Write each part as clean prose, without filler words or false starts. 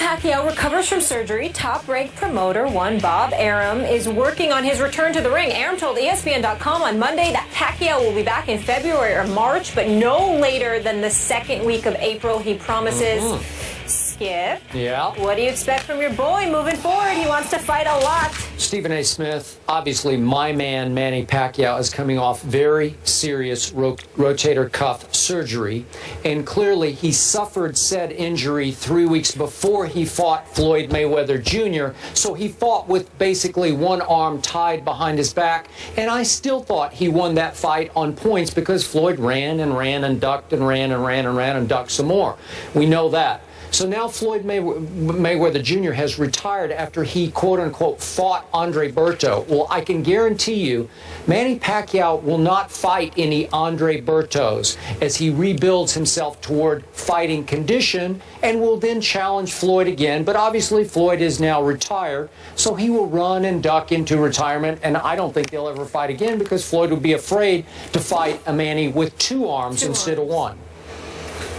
Pacquiao recovers from surgery. Top-ranked promoter one Bob Arum is working on his return to the ring. Arum told ESPN.com on Monday that Pacquiao will be back in February or March, but no later than the second week of April, he promises. Skip, yeah. What do you expect from your boy moving forward? He wants to fight a lot. Stephen A. Smith, obviously my man Manny Pacquiao is coming off very serious rotator cuff surgery, and clearly he suffered said injury 3 weeks before he fought Floyd Mayweather Jr., so he fought with basically one arm tied behind his back, and I still thought he won that fight on points because Floyd ran and ran and ducked and ran and ran and ran and ducked some more. We know that. So now Floyd Mayweather Jr. has retired after he, quote-unquote, fought Andre Berto. Well, I can guarantee you Manny Pacquiao will not fight any Andre Bertos as he rebuilds himself toward fighting condition and will then challenge Floyd again. But obviously Floyd is now retired, so he will run and duck into retirement, and I don't think they'll ever fight again because Floyd would be afraid to fight a Manny with two arms instead of one.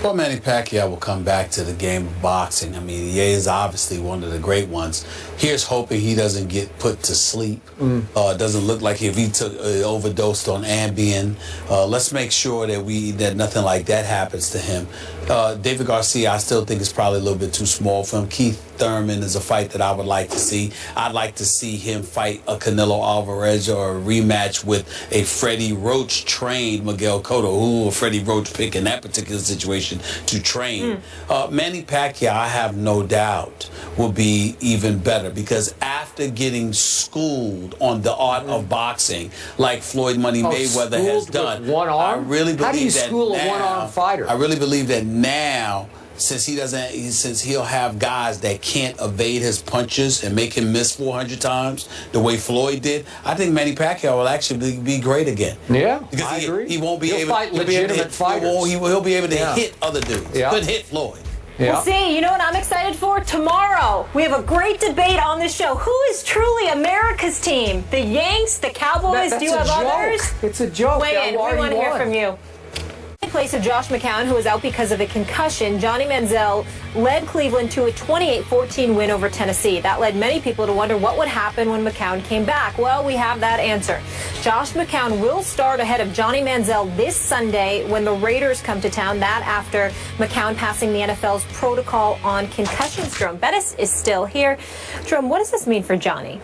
Well, Manny Pacquiao will come back to the game of boxing. I mean, he is obviously one of the great ones. Here's hoping he doesn't get put to sleep. It doesn't look like if he took overdosed on Ambien. Let's make sure that nothing like that happens to him. David Garcia, I still think is probably a little bit too small for him. Keith Thurman is a fight that I would like to see. I'd like to see him fight a Canelo Alvarez or a rematch with a Freddie Roach-trained Miguel Cotto. Who will Freddie Roach pick in that particular situation to train? Manny Pacquiao, I have no doubt, will be even better because after getting schooled on the art of boxing, like Floyd Money Mayweather has done, with one arm? I really believe How do you that school now, a one-arm fighter? I really believe that now, since he'll have guys that can't evade his punches and make him miss 400 times the way Floyd did, I think Manny Pacquiao will actually be great again. Yeah, because I agree. He won't be He'll able fight to legitimate fighters. He'll be able to hit other dudes. Couldn't hit Floyd. We'll see. You know what I'm excited for? Tomorrow, we have a great debate on this show. Who is truly America's team? The Yanks, the Cowboys? Do you have others? It's a joke. Weigh in. We want to hear from you. In place of Josh McCown, who was out because of a concussion, Johnny Manziel led Cleveland to a 28-14 win over Tennessee. That led many people to wonder what would happen when McCown came back. Well, we have that answer. Josh McCown will start ahead of Johnny Manziel this Sunday when the Raiders come to town. That after McCown passing the NFL's protocol on concussions. Jerome Bettis is still here. Jerome, what does this mean for Johnny?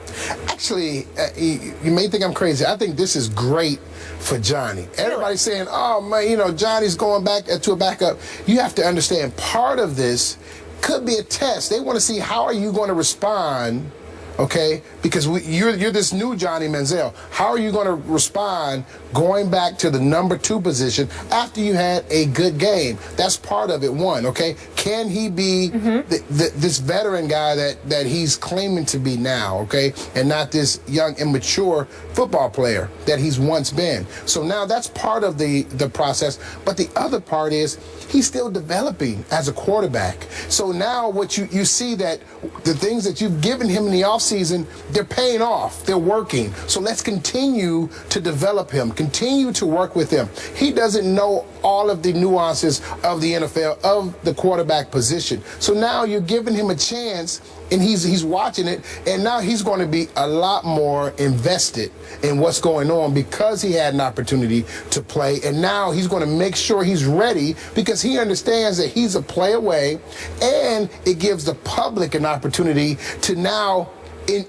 Actually, you may think I'm crazy. I think this is great for Johnny. Everybody's saying, oh, man, you know, Johnny's going back to a backup. You have to understand part of this could be a test. They want to see how are you going to respond, okay? Because you're this new Johnny Manziel. How are you going to respond going back to the #2 position after you had a good game? That's part of it, one, okay? Can he be this veteran guy that he's claiming to be now, okay? And not this young, immature football player that he's once been. So now that's part of the process. But the other part is he's still developing as a quarterback. So now what you see that the things that you've given him in the offseason, they're paying off. They're working. So let's continue to develop him, continue to work with him. He doesn't know all of the nuances of the NFL, of the quarterback position. So now you're giving him a chance, and he's watching it, and now he's going to be a lot more invested in what's going on because he had an opportunity to play, and now he's going to make sure he's ready because he understands that he's a play away, and it gives the public an opportunity to now,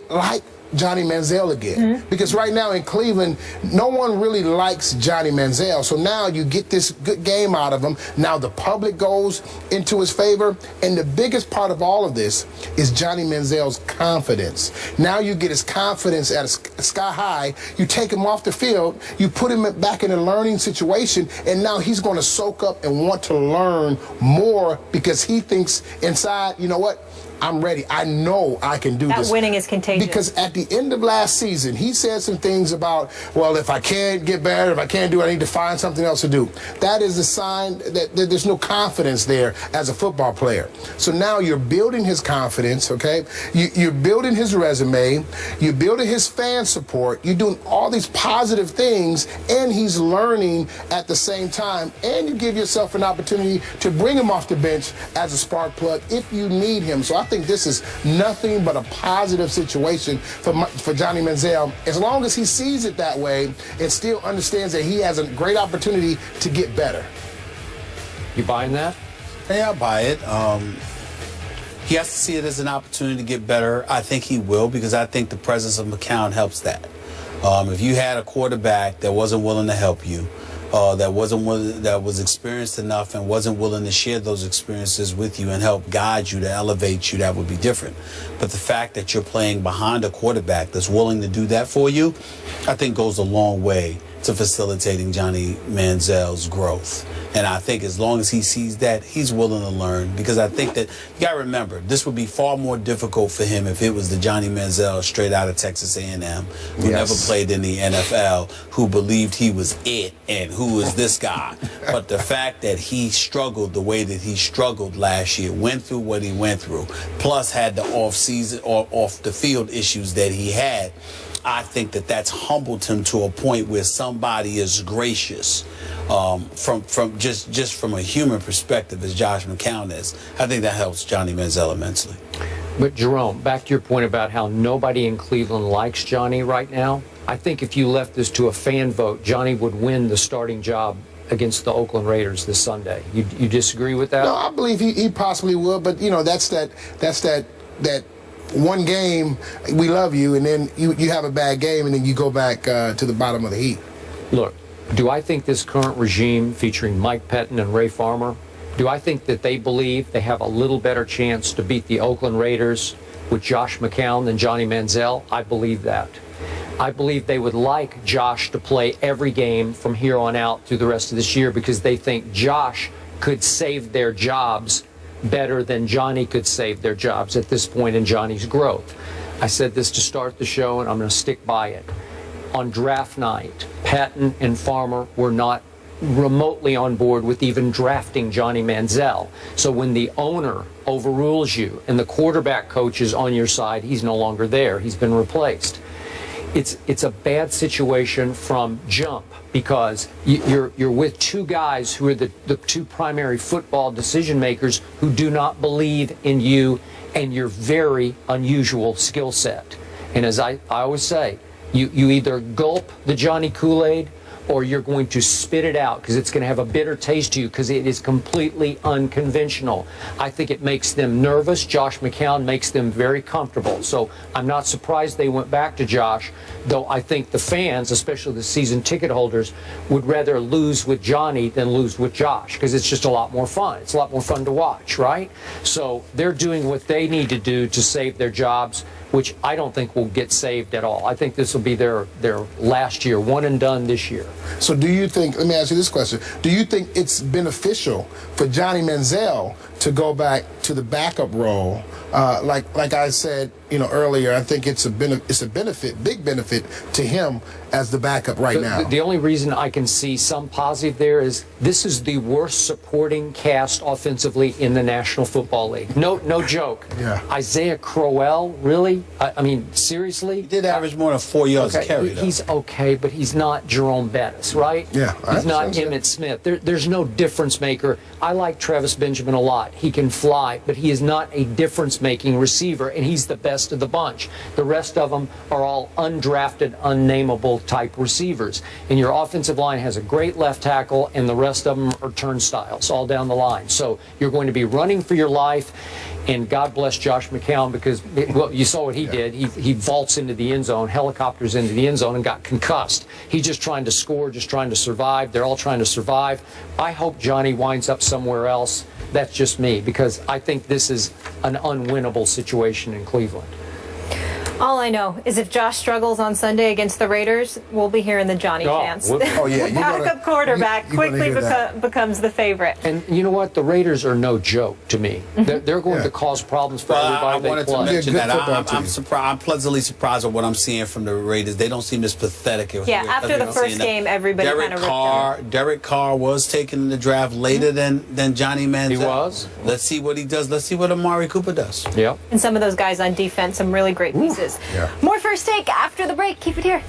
like Johnny Manziel again. Because right now in Cleveland, no one really likes Johnny Manziel. So now you get this good game out of him. Now the public goes into his favor. And the biggest part of all of this is Johnny Manziel's confidence. Now you get his confidence at a sky high. You take him off the field. You put him back in a learning situation. And now he's going to soak up and want to learn more because he thinks inside, you know what? I'm ready. I know I can do this. That winning is contagious. Because at the end of last season, he said some things about, well, if I can't get better, if I can't do it, I need to find something else to do. That is a sign that there's no confidence there as a football player. So now you're building his confidence, okay? You're building his resume. You're building his fan support. You're doing all these positive things, and he's learning at the same time. And you give yourself an opportunity to bring him off the bench as a spark plug if you need him. So I think this is nothing but a positive situation for Johnny Manziel, as long as he sees it that way and still understands that he has a great opportunity to get better. You buying that? Yeah, I buy it. He has to see it as an opportunity to get better. I think he will, because I think the presence of McCown helps that. If you had a quarterback that wasn't willing to help you, that was experienced enough and wasn't willing to share those experiences with you and help guide you to elevate you, that would be different. But the fact that you're playing behind a quarterback that's willing to do that for you, I think goes a long way to facilitating Johnny Manziel's growth. And I think as long as he sees that, he's willing to learn. Because I think that, you got to remember, this would be far more difficult for him if it was the Johnny Manziel straight out of Texas A&M, who never played in the NFL, who believed he was it and who was this guy. But the fact that he struggled the way that he struggled last year, went through what he went through, plus had the off-season or off-the-field issues that he had, I think that that's humbled him to a point where somebody is gracious from just from a human perspective, as Josh McCown is. I think that helps Johnny Manziel immensely. But Jerome, back to your point about how nobody in Cleveland likes Johnny right now. I think if you left this to a fan vote, Johnny would win the starting job against the Oakland Raiders this Sunday. You disagree with that? No, I believe he possibly would, but you know, that's that one game, we love you, and then you have a bad game, and then you go back to the bottom of the heap. Look, do I think this current regime featuring Mike Pettin and Ray Farmer, do I think that they believe they have a little better chance to beat the Oakland Raiders with Josh McCown than Johnny Manziel? I believe that. I believe they would like Josh to play every game from here on out through the rest of this year, because they think Josh could save their jobs better than Johnny could save their jobs at this point in Johnny's growth. I said this to start the show, and I'm going to stick by it. On draft night, Patton and Farmer were not remotely on board with even drafting Johnny Manziel. So when the owner overrules you and the quarterback coach is on your side, he's no longer there. He's been replaced. It's a bad situation from jump, because you're with two guys who are the two primary football decision makers who do not believe in you and your very unusual skill set. And as I always say, you either gulp the Johnny Kool-Aid or you're going to spit it out, because it's going to have a bitter taste to you, because it is completely unconventional. I think it makes them nervous. Josh McCown makes them very comfortable. So I'm not surprised they went back to Josh, though I think the fans, especially the season ticket holders, would rather lose with Johnny than lose with Josh, because it's just a lot more fun. It's a lot more fun to watch, right? So they're doing what they need to do to save their jobs, which I don't think will get saved at all. I think this will be their last year, one and done this year. So do you think, let me ask you this question, do you think it's beneficial for Johnny Manziel to go back to the backup role? Like I said, earlier, I think it's a benefit, big benefit to him as the backup right now. The only reason I can see some positive there is this is the worst supporting cast offensively in the National Football League. No joke. Yeah. Isaiah Crowell, really? I mean, seriously? He did average more than 4 yards a carry, though. He's okay, but he's not Jerome Bettis, right? Yeah. He's not Emmitt Smith. There's no difference maker. I like Travis Benjamin a lot. He can fly, but he is not a difference-making receiver, and he's the best of the bunch. The rest of them are all undrafted, unnameable type receivers. And your offensive line has a great left tackle, and the rest of them are turnstiles all down the line. So you're going to be running for your life, and God bless Josh McCown, because, well, you saw what he did. He vaults into the end zone, helicopters into the end zone, and got concussed. He's just trying to score, just trying to survive. They're all trying to survive. I hope Johnny winds up somewhere else. That's just me, because I think this is an unwinnable situation in Cleveland. All I know is if Josh struggles on Sunday against the Raiders, we'll be hearing the Johnny chants. Oh, yeah. Backup quarterback quickly becomes the favorite. And you know what? The Raiders are no joke to me. They're going to cause problems for everybody I they wanted play. to mention that. I'm team. surprised. I'm pleasantly surprised at what I'm seeing from the Raiders. They don't seem as pathetic as Yeah, after the first game, everybody kind of ripped him. Derek Carr was taken in the draft later than Johnny Manziel. He was. Let's see what he does. Let's see what Amari Cooper does. Yep. And some of those guys on defense, some really great pieces. Yeah. More First Take after the break. Keep it here.